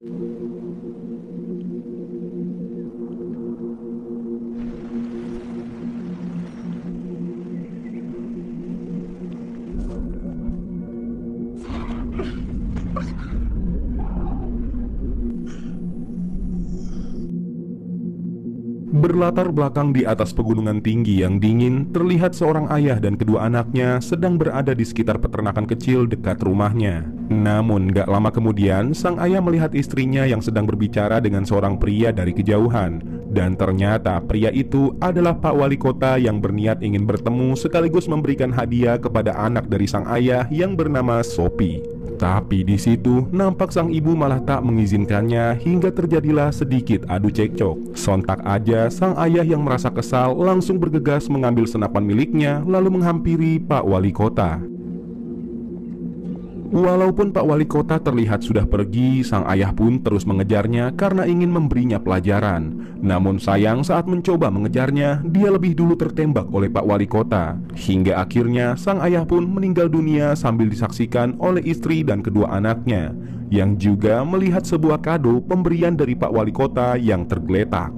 Berlatar belakang di atas pegunungan tinggi yang dingin, terlihat seorang ayah dan kedua anaknya sedang berada di sekitar peternakan kecil dekat rumahnya. Namun gak lama kemudian, sang ayah melihat istrinya yang sedang berbicara dengan seorang pria dari kejauhan. Dan ternyata pria itu adalah Pak Wali Kota yang berniat ingin bertemu sekaligus memberikan hadiah kepada anak dari sang ayah yang bernama Sophie. Tapi di situ nampak sang ibu malah tak mengizinkannya hingga terjadilah sedikit adu cekcok. Sontak aja sang ayah yang merasa kesal langsung bergegas mengambil senapan miliknya lalu menghampiri Pak Wali Kota. Walaupun Pak Wali Kota terlihat sudah pergi, sang ayah pun terus mengejarnya karena ingin memberinya pelajaran. Namun sayang saat mencoba mengejarnya, dia lebih dulu tertembak oleh Pak Wali Kota. Hingga akhirnya sang ayah pun meninggal dunia sambil disaksikan oleh istri dan kedua anaknya, yang juga melihat sebuah kado pemberian dari Pak Wali Kota yang tergeletak.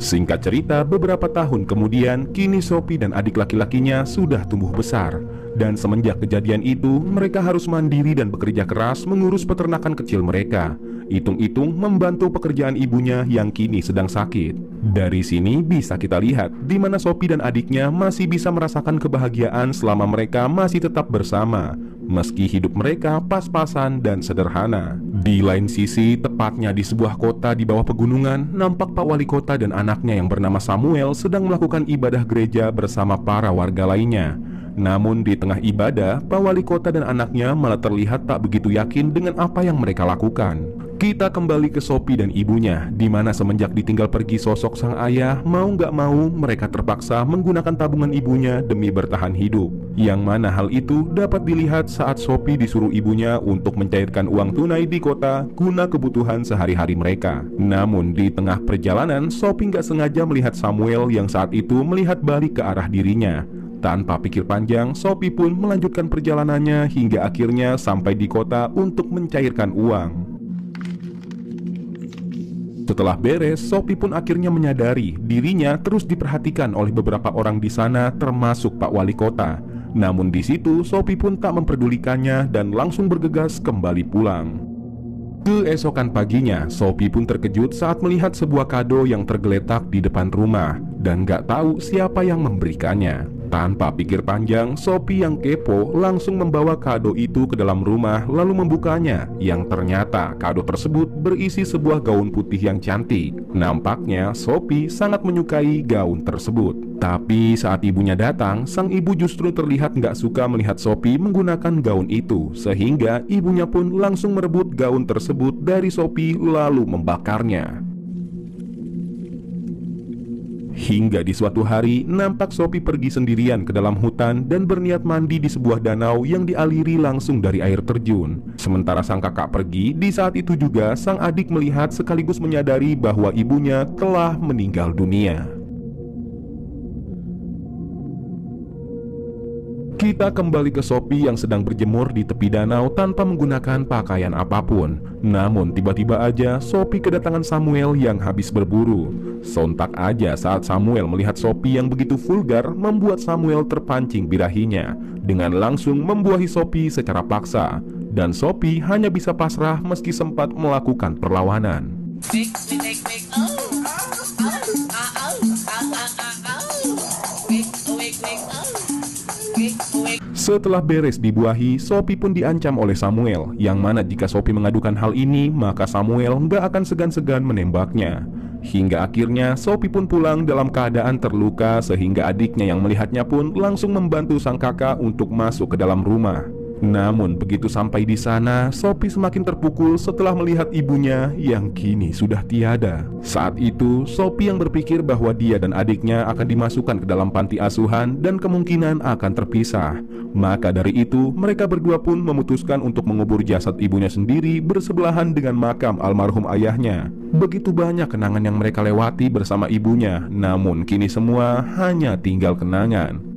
Singkat cerita, beberapa tahun kemudian, kini Sophie dan adik laki-lakinya sudah tumbuh besar. Dan semenjak kejadian itu, mereka harus mandiri dan bekerja keras mengurus peternakan kecil mereka. Hitung-hitung membantu pekerjaan ibunya yang kini sedang sakit. Dari sini bisa kita lihat di mana Sophie dan adiknya masih bisa merasakan kebahagiaan selama mereka masih tetap bersama, meski hidup mereka pas-pasan dan sederhana. Di lain sisi, tepatnya di sebuah kota di bawah pegunungan, nampak Pak Wali Kota dan anaknya yang bernama Samuel sedang melakukan ibadah gereja bersama para warga lainnya. Namun di tengah ibadah, Pak Wali Kota dan anaknya malah terlihat tak begitu yakin dengan apa yang mereka lakukan. Kita kembali ke Sophie dan ibunya, di mana semenjak ditinggal pergi sosok sang ayah, mau nggak mau mereka terpaksa menggunakan tabungan ibunya demi bertahan hidup. Yang mana hal itu dapat dilihat saat Sophie disuruh ibunya untuk mencairkan uang tunai di kota guna kebutuhan sehari-hari mereka. Namun di tengah perjalanan, Sophie nggak sengaja melihat Samuel yang saat itu melihat balik ke arah dirinya. Tanpa pikir panjang, Sophie pun melanjutkan perjalanannya hingga akhirnya sampai di kota untuk mencairkan uang. Setelah beres, Sophie pun akhirnya menyadari dirinya terus diperhatikan oleh beberapa orang di sana, termasuk Pak Wali Kota. Namun di situ, Sophie pun tak memperdulikannya dan langsung bergegas kembali pulang. Keesokan paginya, Sophie pun terkejut saat melihat sebuah kado yang tergeletak di depan rumah dan gak tahu siapa yang memberikannya. Tanpa pikir panjang, Sophie yang kepo langsung membawa kado itu ke dalam rumah lalu membukanya, yang ternyata kado tersebut berisi sebuah gaun putih yang cantik. Nampaknya Sophie sangat menyukai gaun tersebut. Tapi saat ibunya datang, sang ibu justru terlihat gak suka melihat Sophie menggunakan gaun itu, sehingga ibunya pun langsung merebut gaun tersebut dari Sophie lalu membakarnya. Hingga di suatu hari, nampak Sophie pergi sendirian ke dalam hutan dan berniat mandi di sebuah danau yang dialiri langsung dari air terjun. Sementara sang kakak pergi, di saat itu juga sang adik melihat sekaligus menyadari bahwa ibunya telah meninggal dunia. Kita kembali ke Sophie yang sedang berjemur di tepi danau tanpa menggunakan pakaian apapun. Namun tiba-tiba aja Sophie kedatangan Samuel yang habis berburu. Sontak aja saat Samuel melihat Sophie yang begitu vulgar, membuat Samuel terpancing birahinya dengan langsung membuahi Sophie secara paksa. Dan Sophie hanya bisa pasrah meski sempat melakukan perlawanan. Setelah beres dibuahi, Sophie pun diancam oleh Samuel, yang mana jika Sophie mengadukan hal ini, maka Samuel nggak akan segan-segan menembaknya. Hingga akhirnya Sophie pun pulang dalam keadaan terluka, sehingga adiknya yang melihatnya pun langsung membantu sang kakak untuk masuk ke dalam rumah. Namun begitu sampai di sana, Sophie semakin terpukul setelah melihat ibunya yang kini sudah tiada. Saat itu, Sophie yang berpikir bahwa dia dan adiknya akan dimasukkan ke dalam panti asuhan dan kemungkinan akan terpisah. Maka dari itu, mereka berdua pun memutuskan untuk mengubur jasad ibunya sendiri bersebelahan dengan makam almarhum ayahnya. Begitu banyak kenangan yang mereka lewati bersama ibunya, namun kini semua hanya tinggal kenangan.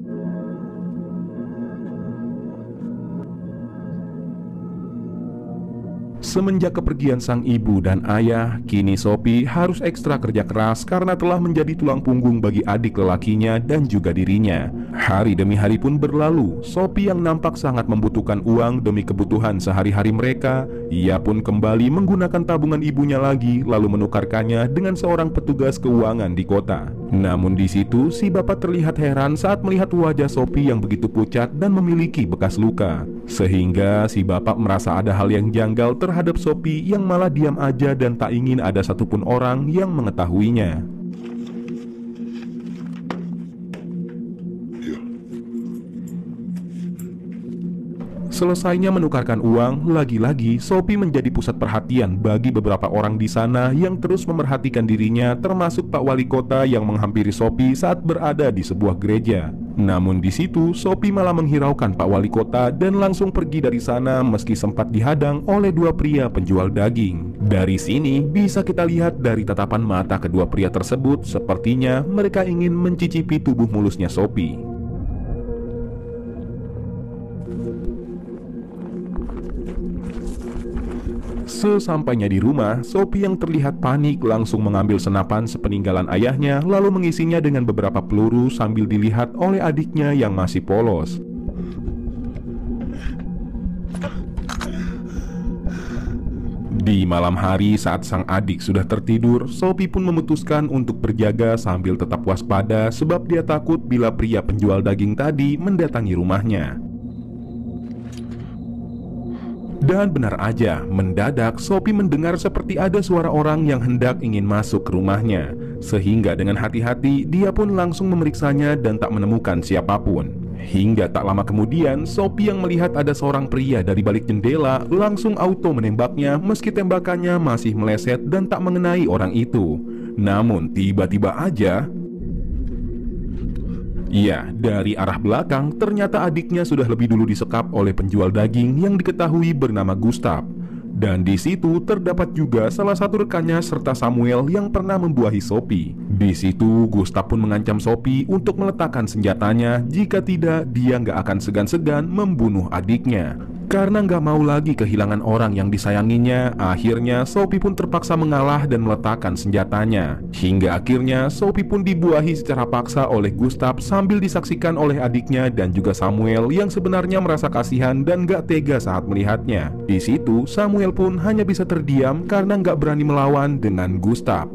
Semenjak kepergian sang ibu dan ayah, kini Sophie harus ekstra kerja keras karena telah menjadi tulang punggung bagi adik lelakinya dan juga dirinya. Hari demi hari pun berlalu, Sophie yang nampak sangat membutuhkan uang demi kebutuhan sehari-hari mereka, ia pun kembali menggunakan tabungan ibunya lagi lalu menukarkannya dengan seorang petugas keuangan di kota. Namun di situ si bapak terlihat heran saat melihat wajah Sophie yang begitu pucat dan memiliki bekas luka. Sehingga si bapak merasa ada hal yang janggal terhadap Sophie yang malah diam aja dan tak ingin ada satupun orang yang mengetahuinya. Selesainya menukarkan uang, lagi-lagi Sophie menjadi pusat perhatian bagi beberapa orang di sana yang terus memerhatikan dirinya, termasuk Pak Wali Kota yang menghampiri Sophie saat berada di sebuah gereja. Namun di situ Sophie malah menghiraukan Pak Wali Kota dan langsung pergi dari sana meski sempat dihadang oleh dua pria penjual daging. Dari sini bisa kita lihat dari tatapan mata kedua pria tersebut, sepertinya mereka ingin mencicipi tubuh mulusnya Sophie. Sesampainya di rumah, Sophie yang terlihat panik langsung mengambil senapan sepeninggalan ayahnya lalu mengisinya dengan beberapa peluru sambil dilihat oleh adiknya yang masih polos. Di malam hari saat sang adik sudah tertidur, Sophie pun memutuskan untuk berjaga sambil tetap waspada sebab dia takut bila pria penjual daging tadi mendatangi rumahnya. Dan benar aja, mendadak Sophie mendengar seperti ada suara orang yang hendak ingin masuk ke rumahnya. Sehingga dengan hati-hati dia pun langsung memeriksanya dan tak menemukan siapapun. Hingga tak lama kemudian, Sophie yang melihat ada seorang pria dari balik jendela langsung auto menembaknya meski tembakannya masih meleset dan tak mengenai orang itu. Namun tiba-tiba aja, iya, dari arah belakang ternyata adiknya sudah lebih dulu disekap oleh penjual daging yang diketahui bernama Gustav. Dan di situ terdapat juga salah satu rekannya serta Samuel yang pernah membuahi Sophie. Di situ Gustav pun mengancam Sophie untuk meletakkan senjatanya, jika tidak dia nggak akan segan-segan membunuh adiknya. Karena nggak mau lagi kehilangan orang yang disayanginya, akhirnya Sophie pun terpaksa mengalah dan meletakkan senjatanya. Hingga akhirnya Sophie pun dibuahi secara paksa oleh Gustav sambil disaksikan oleh adiknya dan juga Samuel yang sebenarnya merasa kasihan dan nggak tega saat melihatnya. Di situ Samuel pun hanya bisa terdiam karena nggak berani melawan dengan Gustav.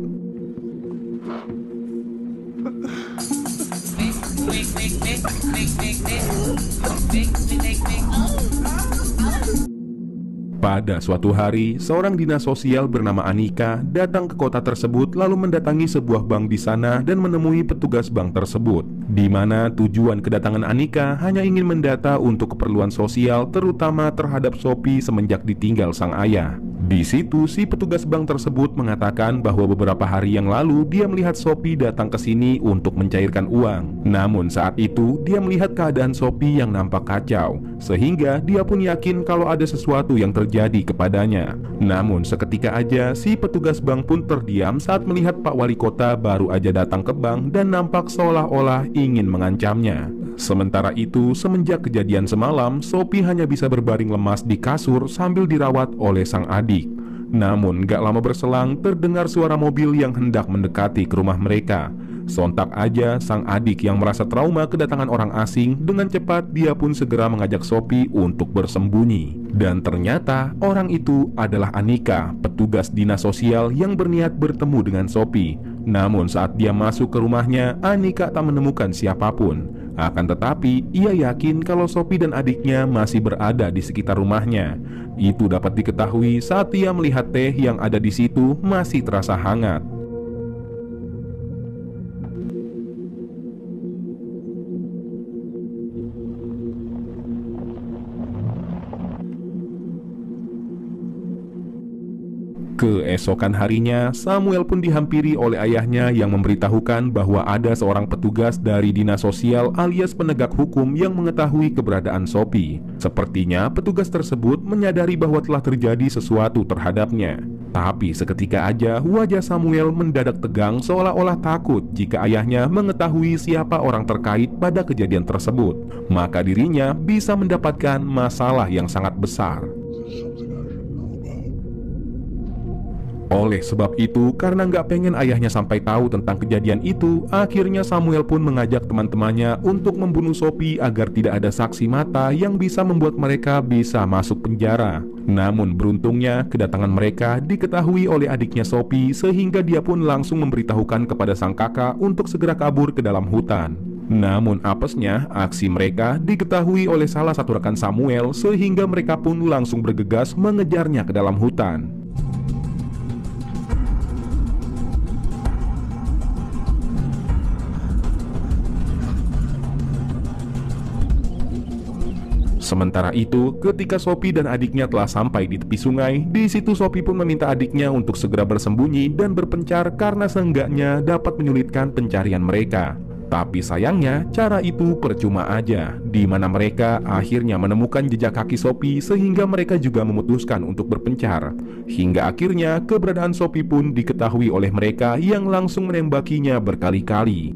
Pada suatu hari, seorang dinas sosial bernama Anika datang ke kota tersebut lalu mendatangi sebuah bank di sana dan menemui petugas bank tersebut. Di mana tujuan kedatangan Anika hanya ingin mendata untuk keperluan sosial terutama terhadap Sophie semenjak ditinggal sang ayah. Di situ si petugas bank tersebut mengatakan bahwa beberapa hari yang lalu dia melihat Sophie datang ke sini untuk mencairkan uang. Namun saat itu dia melihat keadaan Sophie yang nampak kacau, sehingga dia pun yakin kalau ada sesuatu yang terjadi kepadanya. Namun seketika aja si petugas bank pun terdiam saat melihat Pak Wali Kota baru aja datang ke bank dan nampak seolah-olah ingin mengancamnya. Sementara itu, semenjak kejadian semalam, Sophie hanya bisa berbaring lemas di kasur sambil dirawat oleh sang adik. Namun gak lama berselang terdengar suara mobil yang hendak mendekati ke rumah mereka. Sontak aja sang adik yang merasa trauma kedatangan orang asing, dengan cepat dia pun segera mengajak Sophie untuk bersembunyi. Dan ternyata orang itu adalah Anika, petugas dinas sosial yang berniat bertemu dengan Sophie. Namun saat dia masuk ke rumahnya, Anika tak menemukan siapapun. Akan tetapi ia yakin kalau Sophie dan adiknya masih berada di sekitar rumahnya. Itu dapat diketahui saat ia melihat teh yang ada di situ masih terasa hangat. Keesokan harinya, Samuel pun dihampiri oleh ayahnya yang memberitahukan bahwa ada seorang petugas dari dinas sosial alias penegak hukum yang mengetahui keberadaan Sophie. Sepertinya petugas tersebut menyadari bahwa telah terjadi sesuatu terhadapnya. Tapi seketika aja wajah Samuel mendadak tegang seolah-olah takut jika ayahnya mengetahui siapa orang terkait pada kejadian tersebut. Maka dirinya bisa mendapatkan masalah yang sangat besar. Oleh sebab itu, karena nggak pengen ayahnya sampai tahu tentang kejadian itu, akhirnya Samuel pun mengajak teman-temannya untuk membunuh Sophie agar tidak ada saksi mata yang bisa membuat mereka bisa masuk penjara. Namun beruntungnya, kedatangan mereka diketahui oleh adiknya Sophie sehingga dia pun langsung memberitahukan kepada sang kakak untuk segera kabur ke dalam hutan. Namun apesnya, aksi mereka diketahui oleh salah satu rekan Samuel sehingga mereka pun langsung bergegas mengejarnya ke dalam hutan. Sementara itu, ketika Sophie dan adiknya telah sampai di tepi sungai, di situ Sophie pun meminta adiknya untuk segera bersembunyi dan berpencar karena seenggaknya dapat menyulitkan pencarian mereka. Tapi sayangnya, cara itu percuma aja, di mana mereka akhirnya menemukan jejak kaki Sophie sehingga mereka juga memutuskan untuk berpencar. Hingga akhirnya keberadaan Sophie pun diketahui oleh mereka yang langsung menembakinya berkali-kali.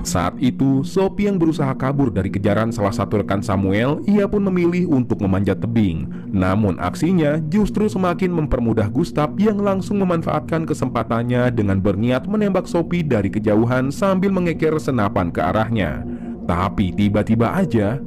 Saat itu, Sophie yang berusaha kabur dari kejaran salah satu rekan Samuel, ia pun memilih untuk memanjat tebing. Namun aksinya justru semakin mempermudah Gustav yang langsung memanfaatkan kesempatannya dengan berniat menembak Sophie dari kejauhan sambil mengeker senapan ke arahnya. Tapi tiba-tiba aja,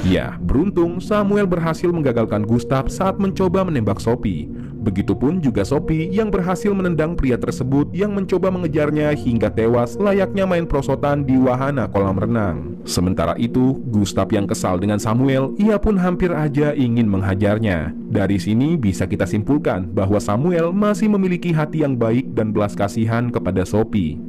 ya, beruntung Samuel berhasil menggagalkan Gustav saat mencoba menembak Sophie. Begitupun juga Sophie yang berhasil menendang pria tersebut yang mencoba mengejarnya hingga tewas layaknya main prosotan di wahana kolam renang. Sementara itu, Gustav yang kesal dengan Samuel, ia pun hampir aja ingin menghajarnya. Dari sini bisa kita simpulkan bahwa Samuel masih memiliki hati yang baik dan belas kasihan kepada Sophie.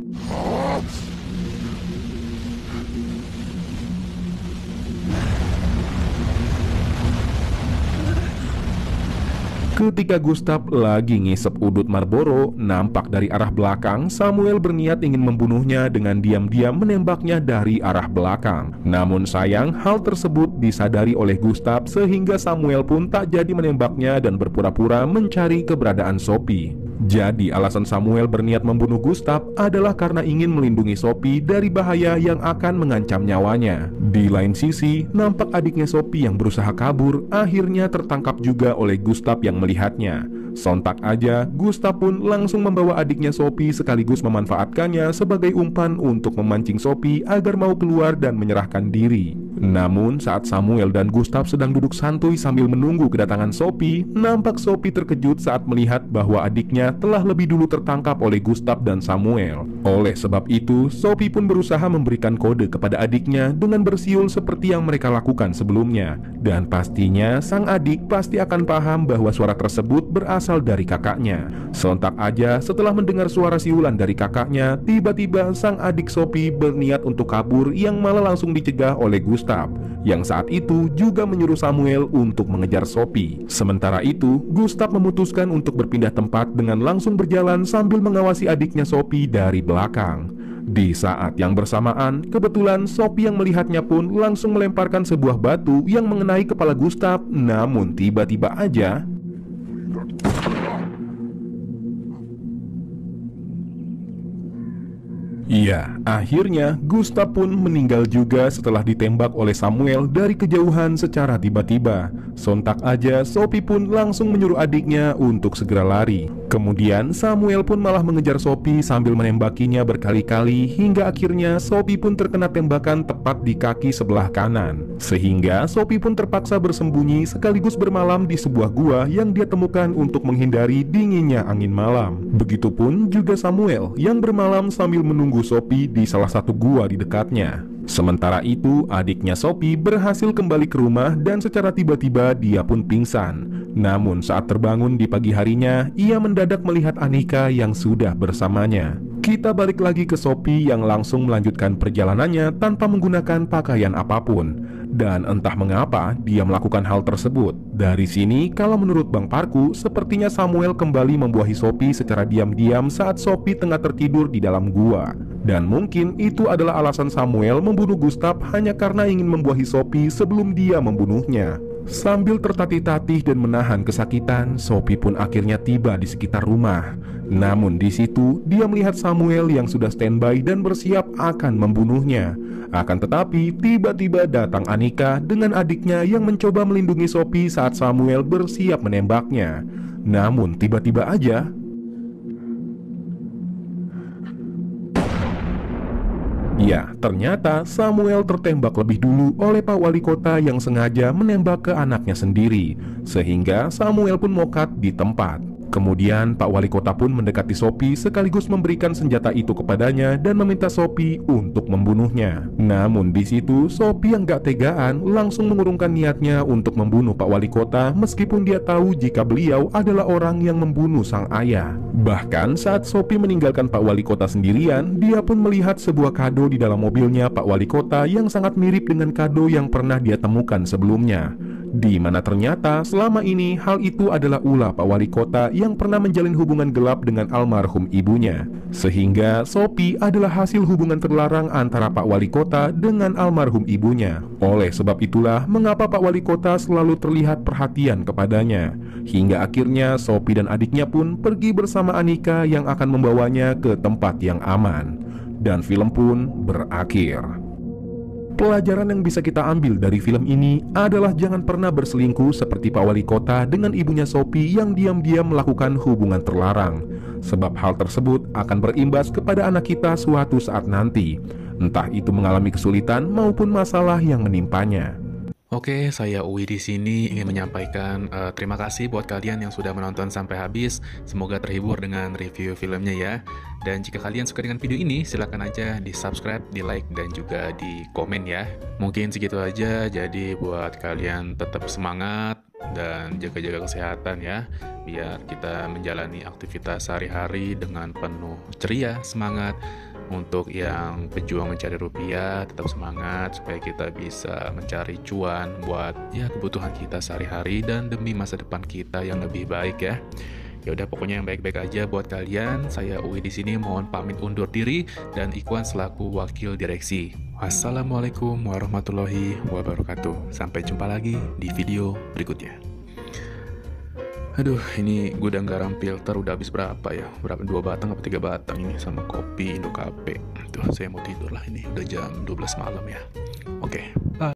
Ketika Gustav lagi ngisep udut Marlboro, nampak dari arah belakang Samuel berniat ingin membunuhnya dengan diam-diam menembaknya dari arah belakang. Namun sayang, hal tersebut disadari oleh Gustav sehingga Samuel pun tak jadi menembaknya dan berpura-pura mencari keberadaan Sophie. Jadi alasan Samuel berniat membunuh Gustav adalah karena ingin melindungi Sophie dari bahaya yang akan mengancam nyawanya. Di lain sisi, nampak adiknya Sophie yang berusaha kabur akhirnya tertangkap juga oleh Gustav yang melihatnya. Sontak aja, Gustav pun langsung membawa adiknya Sophie sekaligus memanfaatkannya sebagai umpan untuk memancing Sophie agar mau keluar dan menyerahkan diri. Namun saat Samuel dan Gustav sedang duduk santuy sambil menunggu kedatangan Sophie, nampak Sophie terkejut saat melihat bahwa adiknya telah lebih dulu tertangkap oleh Gustav dan Samuel. Oleh sebab itu, Sophie pun berusaha memberikan kode kepada adiknya dengan bersiul seperti yang mereka lakukan sebelumnya. Dan pastinya sang adik pasti akan paham bahwa suara tersebut berasal dari kakaknya. Sontak aja setelah mendengar suara siulan dari kakaknya, tiba-tiba sang adik Sophie berniat untuk kabur yang malah langsung dicegah oleh Gustav, yang saat itu juga menyuruh Samuel untuk mengejar Sophie. Sementara itu, Gustav memutuskan untuk berpindah tempat dengan langsung berjalan sambil mengawasi adiknya Sophie dari belakang. Di saat yang bersamaan, kebetulan Sophie yang melihatnya pun langsung melemparkan sebuah batu yang mengenai kepala Gustav. Namun tiba-tiba aja, iya, akhirnya Gustav pun meninggal juga setelah ditembak oleh Samuel dari kejauhan secara tiba-tiba. Sontak aja Sophie pun langsung menyuruh adiknya untuk segera lari. Kemudian Samuel pun malah mengejar Sophie sambil menembakinya berkali-kali hingga akhirnya Sophie pun terkena tembakan tepat di kaki sebelah kanan. Sehingga Sophie pun terpaksa bersembunyi sekaligus bermalam di sebuah gua yang dia temukan untuk menghindari dinginnya angin malam. Begitupun juga Samuel yang bermalam sambil menunggu Sophie di salah satu gua di dekatnya. Sementara itu, adiknya Sophie berhasil kembali ke rumah dan secara tiba-tiba dia pun pingsan. Namun saat terbangun di pagi harinya, ia mendadak melihat Annika yang sudah bersamanya. Kita balik lagi ke Sophie yang langsung melanjutkan perjalanannya tanpa menggunakan pakaian apapun. Dan entah mengapa dia melakukan hal tersebut. Dari sini, kalau menurut Bang Parku, sepertinya Samuel kembali membuahi Sophie secara diam-diam saat Sophie tengah tertidur di dalam gua. Dan mungkin itu adalah alasan Samuel membunuh Gustav hanya karena ingin membuahi Sophie sebelum dia membunuhnya. Sambil tertatih-tatih dan menahan kesakitan, Sophie pun akhirnya tiba di sekitar rumah. Namun di situ, dia melihat Samuel yang sudah standby dan bersiap akan membunuhnya. Akan tetapi, tiba-tiba datang Anika dengan adiknya yang mencoba melindungi Sophie saat Samuel bersiap menembaknya. Namun tiba-tiba aja, ya, ternyata Samuel tertembak lebih dulu oleh Pak Wali Kota yang sengaja menembak ke anaknya sendiri, sehingga Samuel pun mokat di tempat. Kemudian Pak Wali Kota pun mendekati Sophie sekaligus memberikan senjata itu kepadanya dan meminta Sophie untuk membunuhnya. Namun di situ Sophie yang gak tegaan langsung mengurungkan niatnya untuk membunuh Pak Wali Kota meskipun dia tahu jika beliau adalah orang yang membunuh sang ayah. Bahkan saat Sophie meninggalkan Pak Wali Kota sendirian, dia pun melihat sebuah kado di dalam mobilnya Pak Wali Kota yang sangat mirip dengan kado yang pernah dia temukan sebelumnya. Di mana ternyata selama ini hal itu adalah ulah Pak Wali Kota yang pernah menjalin hubungan gelap dengan almarhum ibunya. Sehingga Sophie adalah hasil hubungan terlarang antara Pak Wali Kota dengan almarhum ibunya. Oleh sebab itulah mengapa Pak Wali Kota selalu terlihat perhatian kepadanya. Hingga akhirnya Sophie dan adiknya pun pergi bersama Anika yang akan membawanya ke tempat yang aman. Dan film pun berakhir. Pelajaran yang bisa kita ambil dari film ini adalah jangan pernah berselingkuh seperti Pak Wali Kota dengan ibunya Sophie yang diam-diam melakukan hubungan terlarang. Sebab hal tersebut akan berimbas kepada anak kita suatu saat nanti, entah itu mengalami kesulitan maupun masalah yang menimpanya. Oke, saya Uwi di sini ingin menyampaikan terima kasih buat kalian yang sudah menonton sampai habis. Semoga terhibur dengan review filmnya ya. Dan jika kalian suka dengan video ini, silakan aja di subscribe, di like, dan juga di komen ya. Mungkin segitu aja, jadi buat kalian tetap semangat dan jaga-jaga kesehatan ya. Biar kita menjalani aktivitas sehari-hari dengan penuh ceria, semangat. Untuk yang pejuang mencari rupiah, tetap semangat supaya kita bisa mencari cuan buat ya kebutuhan kita sehari-hari dan demi masa depan kita yang lebih baik ya. Ya udah pokoknya yang baik-baik aja buat kalian. Saya Uwi di sini mohon pamit undur diri dan Ikhwan selaku wakil direksi. Wassalamualaikum warahmatullahi wabarakatuh. Sampai jumpa lagi di video berikutnya. Aduh, ini gudang garam filter udah habis berapa ya? Berapa? 2 batang apa 3 batang ini sama kopi Indo Cafe. Tuh, saya mau tidur lah ini. Udah jam 12 malam ya. Oke. Bye.